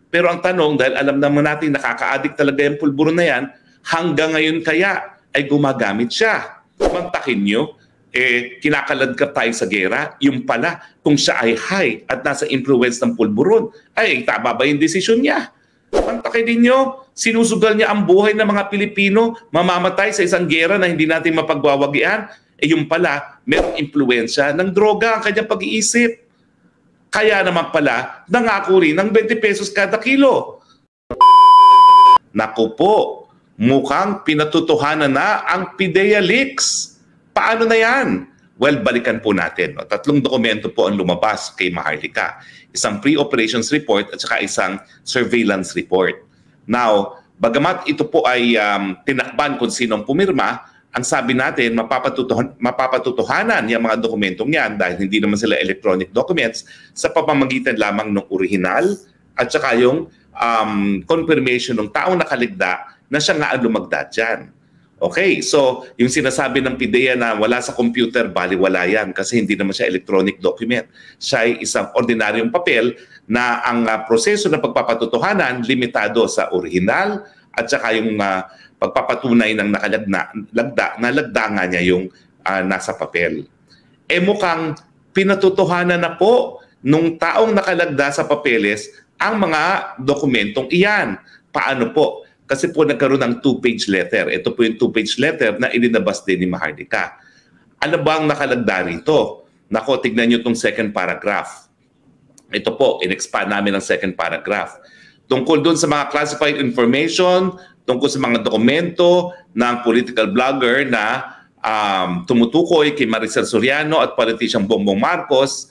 Pero ang tanong, dahil alam naman natin nakaka-addict talaga yung pulburo na yan, hanggang ngayon kaya ay gumagamit siya. Mantakin nyo, kinakalad ka tayo sa gera, yung pala, kung siya ay high at nasa influence ng pulburon, ay tama ba yung desisyon niya? Mantakin ninyo, sinusugal niya ang buhay ng mga Pilipino, mamamatay sa isang gera na hindi natin mapagwawagian, yung pala, merong impluensya ng droga ang kanyang pag-iisip. Kaya naman pala, nangako rin ng 20 pesos kada kilo. Naku po, mukhang pinatutuhanan na ang PIDEA leaks. Paano na yan? Well, balikan po natin. 3 dokumento po ang lumabas kay Maharlika. Isang pre-operations report at saka isang surveillance report. Now, bagamat ito po ay tinakban kung sinong pumirma, ang sabi natin, mapapatutuhanan yung mga dokumentong yan dahil hindi naman sila electronic documents sa pamamagitan lamang ng original at saka yung confirmation ng taong nakaligda na siya nga ang lumagda dyan. Okay, so yung sinasabi ng PIDEA na wala sa computer, baliwala yan kasi hindi naman siya electronic document. Siya ay isang ordinaryong papel na ang proseso ng pagpapatutuhanan limitado sa original at saka yung pagpapatunay ng nalagda nga niya yung nasa papel. Mukhang pinatutuhanan na po nung taong nakalagda sa papeles ang mga dokumentong iyan. Paano po? Kasi po nagkaroon ng 2-page letter. Ito po yung 2-page letter na ilinabas din ni Maharlika. Ano ba ang nakalagda rito? Nako, tignan nyo itong second paragraph. Ito po, in-expand namin ang second paragraph. Tungkol doon sa mga classified information, tungkol sa mga dokumento ng political blogger na tumutukoy kay Maricel Soriano at politician Bongbong Marcos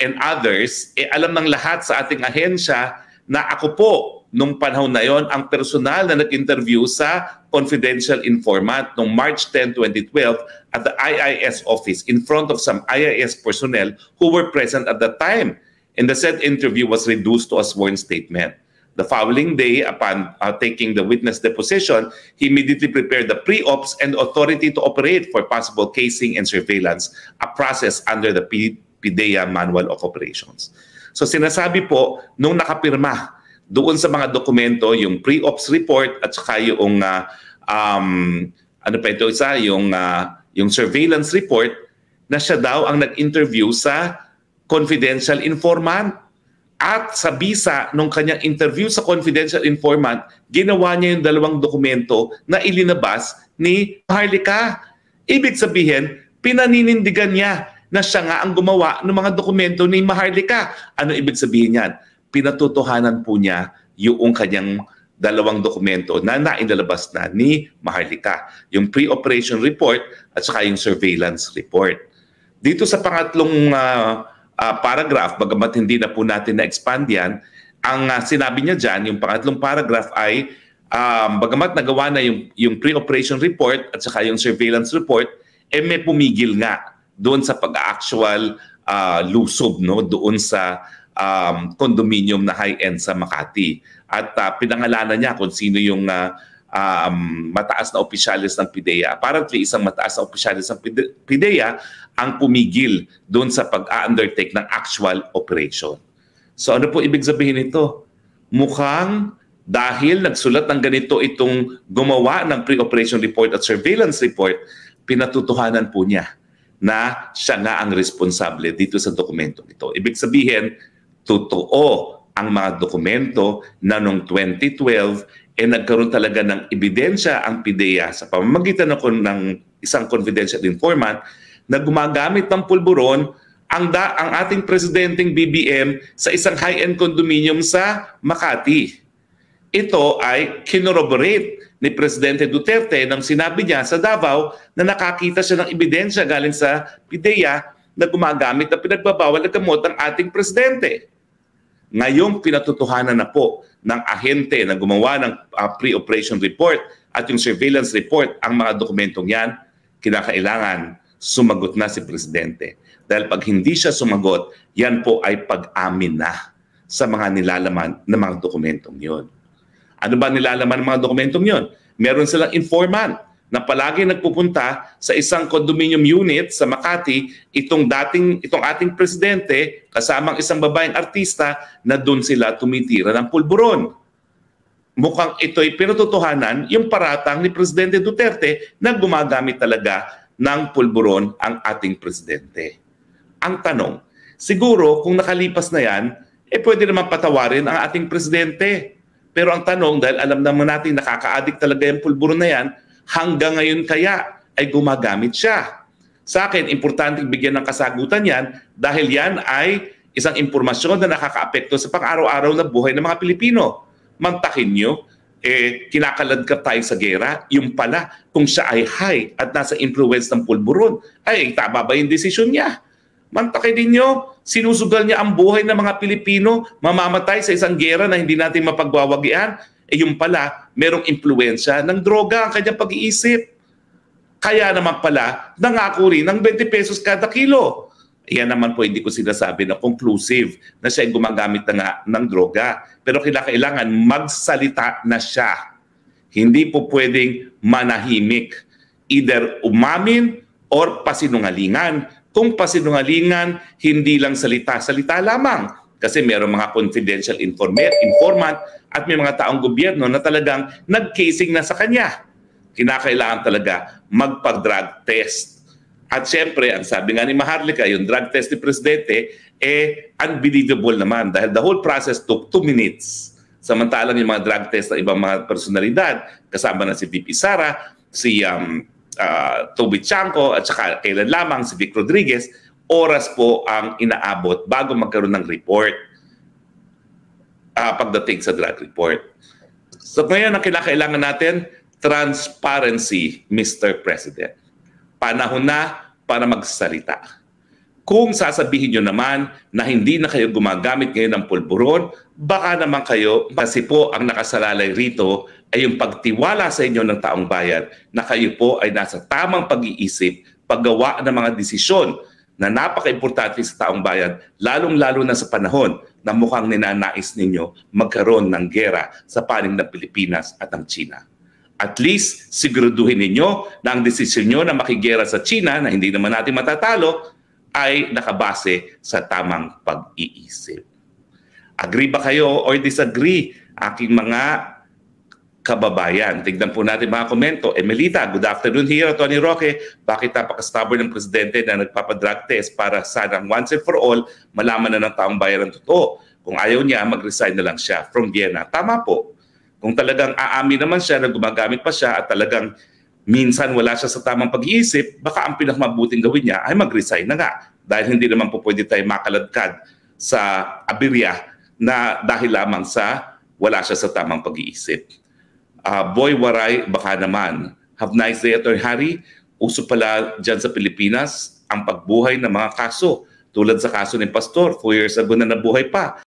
and others, alam ng lahat sa ating ahensya na ako po, nung panahon na yon, ang personal na nag-interview sa confidential informant noong March 10, 2012 at the IIS office in front of some IIS personnel who were present at that time. And the said interview was reduced to a sworn statement. The following day, upon taking the witness deposition, he immediately prepared the pre-ops and authority to operate for possible casing and surveillance, a process under the PIDEA Manual of Operations. So sinasabi po, nung nakapirma doon sa mga dokumento, yung pre-ops report at saka yung, yung surveillance report, na siya daw ang nag-interview sa confidential informant. At sa bisa nung kanyang interview sa confidential informant, ginawa niya yung 2 dokumento na ilinabas ni Maharlika. Ibig sabihin, pinaninindigan niya na siya nga ang gumawa ng mga dokumento ni Maharlika. Ano ibig sabihin yan? Pinatutuhanan po niya yung kanyang 2 dokumento na nainalabas na ni Maharlika. Yung pre-operation report at saka yung surveillance report. Dito sa pangatlong paragraph, bagamat hindi na po natin na-expand yan, ang sinabi niya dyan, yung pangatlong paragraph ay, bagamat nagawa na yung pre-operation report at saka yung surveillance report, may pumigil nga doon sa pag-actual lusob, no? Doon sa condominium na high-end sa Makati. At pinangalanan niya kung sino yung mataas na opisyalis ng PIDEA. Apparently, isang mataas na opisyalis ng PIDEA ang pumigil doon sa pag-undertake ng actual operation. So ano po ibig sabihin nito? Mukhang dahil nagsulat ng ganito itong gumawa ng pre-operation report at surveillance report, pinatutuhanan po niya na siya nga ang responsable dito sa dokumentong ito. Ibig sabihin, totoo ang mga dokumento na noong 2012 nagkaroon talaga ng ebidensya ang PIDEA sa pamamagitan ng isang confidential informant na gumagamit ng pulburon ang ating presidenteng BBM sa isang high-end condominium sa Makati. Ito ay kinorroborate ni Presidente Duterte nang sinabi niya sa Davao na nakakita siya ng ebidensya galing sa PIDEA na gumagamit at pinagbabawal na gamot ang ating presidente. Ngayong pinatutuhanan na po ng ahente na gumawa ng pre-operation report at yung surveillance report ang mga dokumentong yan, kinakailangan sumagot na si Presidente. Dahil pag hindi siya sumagot, yan po ay pag-amin na sa mga nilalaman ng mga dokumentong yun. Ano ba nilalaman ng mga dokumentong yun? Meron silang informant. na palagi nagpupunta sa isang condominium unit sa Makati itong ating presidente kasamang isang babaeng artista na doon sila tumitira ng pulburon. Mukhang ito'y pinatutuhanan yung paratang ni Presidente Duterte na gumagamit talaga ng pulburon ang ating presidente. Ang tanong, siguro kung nakalipas na yan, pwede naman patawarin ang ating presidente. Pero ang tanong, dahil alam naman natin nakaka-addict talaga yung pulburon na yan, hanggang ngayon kaya ay gumagamit siya. Sa akin, importante bigyan ng kasagutan yan dahil yan ay isang impormasyon na nakakaapekto sa pang-araw-araw na buhay ng mga Pilipino. Mantakin nyo, kinakaladkap tayo sa gera, yung pala, kung siya ay high at nasa influence ng pulburon, ay tama ba yung desisyon niya? Mantakin ninyo, sinusugal niya ang buhay ng mga Pilipino, mamamatay sa isang gera na hindi natin mapagwawagian, yung pala, merong impluensya ng droga ang kanyang pag-iisip. Kaya naman pala, nangako rin ng 20 pesos kada kilo. Yan naman po hindi ko sinasabi na conclusive na siya ay gumagamit na nga ng droga. Pero kailangan magsalita na siya. Hindi po pwedeng manahimik. Either umamin or pasinungalingan. Kung pasinungalingan, hindi lang salita-salita lamang. Kasi mayroong mga confidential informant at may mga taong gobyerno na talagang nag-casing na sa kanya. Kinakailangan talaga magpag-drug test. At syempre, ang sabi nga ni Maharlika, yung drug test ni Presidente, unbelievable naman dahil the whole process took 2 minutes. Samantalang yung mga drug test ng ibang mga personalidad, kasama na si VP Sara, si Toby Chanco, at saka kailan lamang si Vic Rodriguez, oras po ang inaabot bago magkaroon ng report pagdating sa drug report. So ngayon, ang kinakailangan natin, transparency, Mr. President. Panahon na para magsalita. Kung sasabihin nyo naman na hindi na kayo gumagamit ngayon ng pulburon, baka naman kayo, kasi po ang nakasalalay rito ay yung pagtiwala sa inyo ng taong bayan na kayo po ay nasa tamang pag-iisip, paggawa ng mga desisyon na napaka-importante sa taong bayan, lalong-lalo na sa panahon na mukhang ninanais ninyo magkaroon ng gera sa panig ng Pilipinas at ng China. At least, siguraduhin ninyo na ang desisyon nyo na makigera sa China, na hindi naman natin matatalo, ay nakabase sa tamang pag-iisip. Agree ba kayo or disagree, aking mga kababayan? Tignan po natin mga komento. Emelita, good afternoon here. Tony Roque, bakit napaka-stubborn ng presidente na nagpapadrug test para sana once and for all, malaman na ng taong bayan ang totoo? Kung ayaw niya, mag-resign na lang siya from Vienna. Tama po. Kung talagang aamin naman siya na gumagamit pa siya at talagang minsan wala siya sa tamang pag-iisip, baka ang pinakamabuting gawin niya ay mag-resign na nga. Dahil hindi naman po pwede tayo makaladkad sa aberya na dahil lamang sa wala siya sa tamang pag-iisip. Boy Waray, baka naman. Have nice day, Atty. Harry. Uso pala dyan sa Pilipinas ang pagbuhay ng mga kaso. Tulad sa kaso ni Pastor, 4 years ago na nabuhay pa.